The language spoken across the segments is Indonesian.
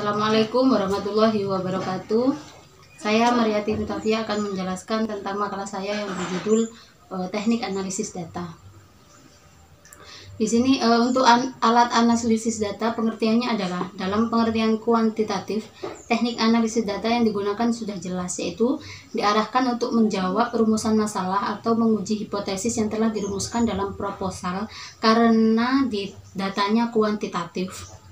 Assalamualaikum warahmatullahi wabarakatuh. Saya Mariati Mutafia akan menjelaskan tentang makalah saya yang berjudul Teknik Analisis Data. Di sini untuk alat analisis data, pengertiannya adalah dalam pengertian kuantitatif, teknik analisis data yang digunakan sudah jelas, yaitu diarahkan untuk menjawab rumusan masalah atau menguji hipotesis yang telah dirumuskan dalam proposal karena datanya kuantitatif.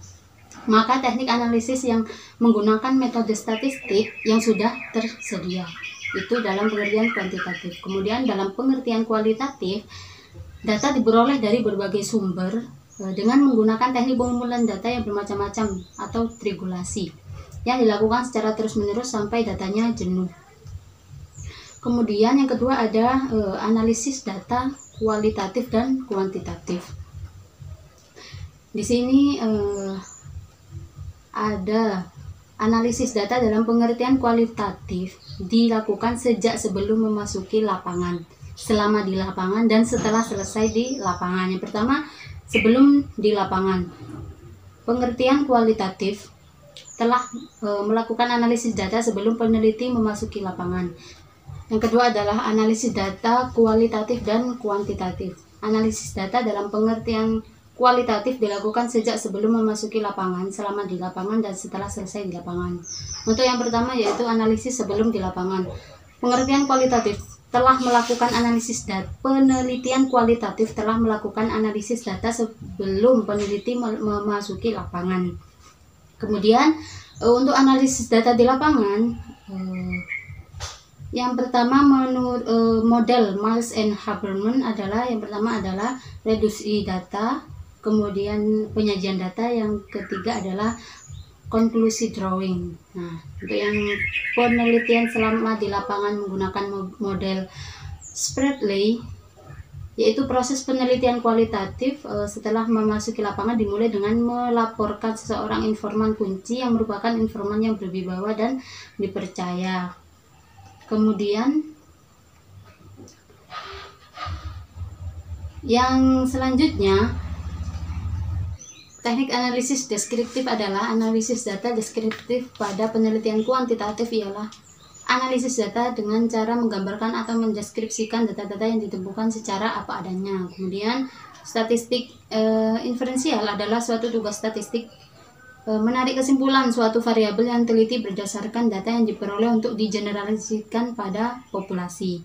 Maka teknik analisis yang menggunakan metode statistik yang sudah tersedia itu dalam pengertian kuantitatif. Kemudian dalam pengertian kualitatif, data diperoleh dari berbagai sumber dengan menggunakan teknik pengumpulan data yang bermacam-macam atau triangulasi yang dilakukan secara terus-menerus sampai datanya jenuh. Kemudian yang kedua ada analisis data kualitatif dan kuantitatif. Di sini ada analisis data dalam pengertian kualitatif dilakukan sejak sebelum memasuki lapangan, selama di lapangan, dan setelah selesai di lapangan. Yang pertama, sebelum di lapangan. Pengertian kualitatif telah melakukan analisis data sebelum peneliti memasuki lapangan. Yang kedua adalah analisis data kualitatif dan kuantitatif. Analisis data dalam pengertian kualitatif dilakukan sejak sebelum memasuki lapangan, selama di lapangan, dan setelah selesai di lapangan. Untuk yang pertama yaitu analisis sebelum di lapangan. Pengertian kualitatif telah melakukan analisis data. Penelitian kualitatif telah melakukan analisis data sebelum peneliti memasuki lapangan. Kemudian untuk analisis data di lapangan, yang pertama menurut model Miles and Haberman adalah yang pertama adalah reduksi data, kemudian penyajian data, yang ketiga adalah konklusi drawing. Nah, untuk yang penelitian selama di lapangan menggunakan model Spradley, yaitu proses penelitian kualitatif setelah memasuki lapangan dimulai dengan melaporkan seseorang informan kunci yang merupakan informan yang berwibawa dan dipercaya. Kemudian yang selanjutnya, teknik analisis deskriptif adalah analisis data deskriptif. Pada penelitian kuantitatif ialah analisis data dengan cara menggambarkan atau mendeskripsikan data-data yang ditemukan secara apa adanya. Kemudian statistik inferensial adalah suatu tugas statistik menarik kesimpulan suatu variabel yang teliti berdasarkan data yang diperoleh untuk digeneralisasikan pada populasi.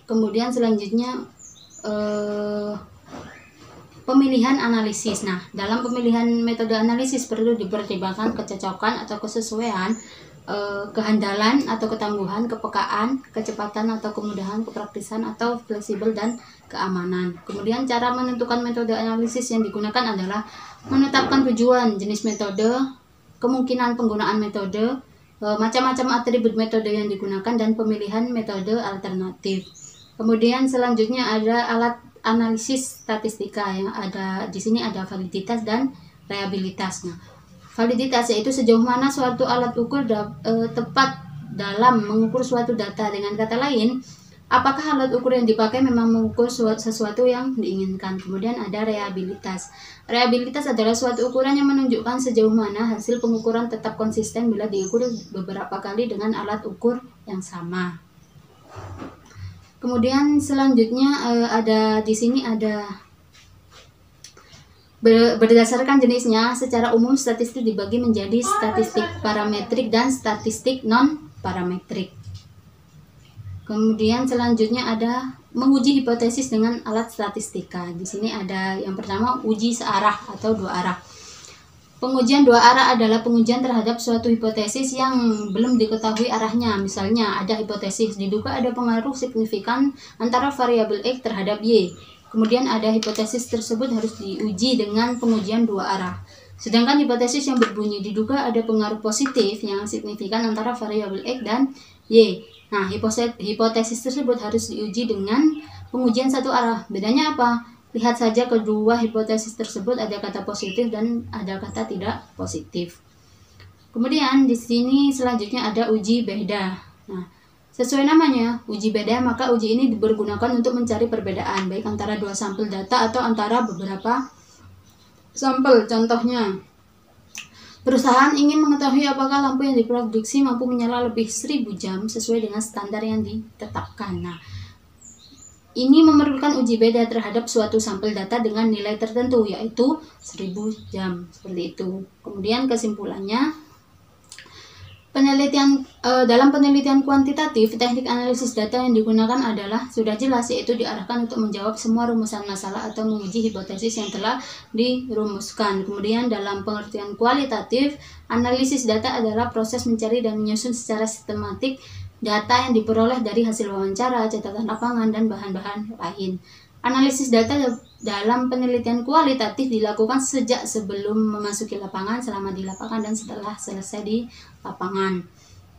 Kemudian selanjutnya pemilihan analisis. Nah, dalam pemilihan metode analisis perlu dipertimbangkan kecocokan atau kesesuaian, kehandalan atau ketangguhan, kepekaan, kecepatan atau kemudahan, kepraktisan atau fleksibel, dan keamanan. Kemudian cara menentukan metode analisis yang digunakan adalah menetapkan tujuan, jenis metode, kemungkinan penggunaan metode, macam-macam atribut metode yang digunakan, dan pemilihan metode alternatif. Kemudian selanjutnya ada alat analisis statistika yang ada di sini, ada validitas dan reliabilitas. Nah, validitas yaitu sejauh mana suatu alat ukur tepat dalam mengukur suatu data. Dengan kata lain, apakah alat ukur yang dipakai memang mengukur sesuatu yang diinginkan. Kemudian ada reliabilitas. Reliabilitas adalah suatu ukuran yang menunjukkan sejauh mana hasil pengukuran tetap konsisten bila diukur beberapa kali dengan alat ukur yang sama. Kemudian selanjutnya ada di sini ada berdasarkan jenisnya. Secara umum statistik dibagi menjadi statistik parametrik dan statistik non parametrik. Kemudian selanjutnya ada menguji hipotesis dengan alat statistika. Di sini ada yang pertama uji searah atau dua arah. Pengujian dua arah adalah pengujian terhadap suatu hipotesis yang belum diketahui arahnya. Misalnya ada hipotesis diduga ada pengaruh signifikan antara variabel X terhadap Y. Kemudian ada hipotesis tersebut harus diuji dengan pengujian dua arah. Sedangkan hipotesis yang berbunyi diduga ada pengaruh positif yang signifikan antara variabel X dan Y. Nah, hipotesis tersebut harus diuji dengan pengujian satu arah. Bedanya apa? Lihat saja kedua hipotesis tersebut ada kata positif dan ada kata tidak positif. Kemudian di sini selanjutnya ada uji beda. Nah, sesuai namanya, uji beda, maka uji ini dipergunakan untuk mencari perbedaan baik antara dua sampel data atau antara beberapa sampel. Contohnya, Perusahaan ingin mengetahui apakah lampu yang diproduksi mampu menyala lebih 1000 jam sesuai dengan standar yang ditetapkan. Nah, ini memerlukan uji beda terhadap suatu sampel data dengan nilai tertentu, yaitu 1000 jam, seperti itu. Kemudian kesimpulannya, dalam penelitian kuantitatif, teknik analisis data yang digunakan adalah sudah jelas, yaitu diarahkan untuk menjawab semua rumusan masalah atau menguji hipotesis yang telah dirumuskan. Kemudian dalam pengertian kualitatif, analisis data adalah proses mencari dan menyusun secara sistematik data yang diperoleh dari hasil wawancara, catatan lapangan, dan bahan-bahan lain. Analisis data dalam penelitian kualitatif dilakukan sejak sebelum memasuki lapangan, selama di lapangan, dan setelah selesai di lapangan.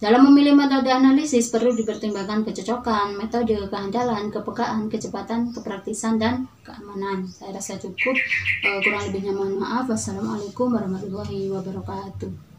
Dalam memilih metode analisis perlu dipertimbangkan kecocokan, metode, kehandalan, kepekaan, kecepatan, kepraktisan, dan keamanan. Saya rasa cukup. Kurang lebihnya mohon maaf. Wassalamualaikum warahmatullahi wabarakatuh.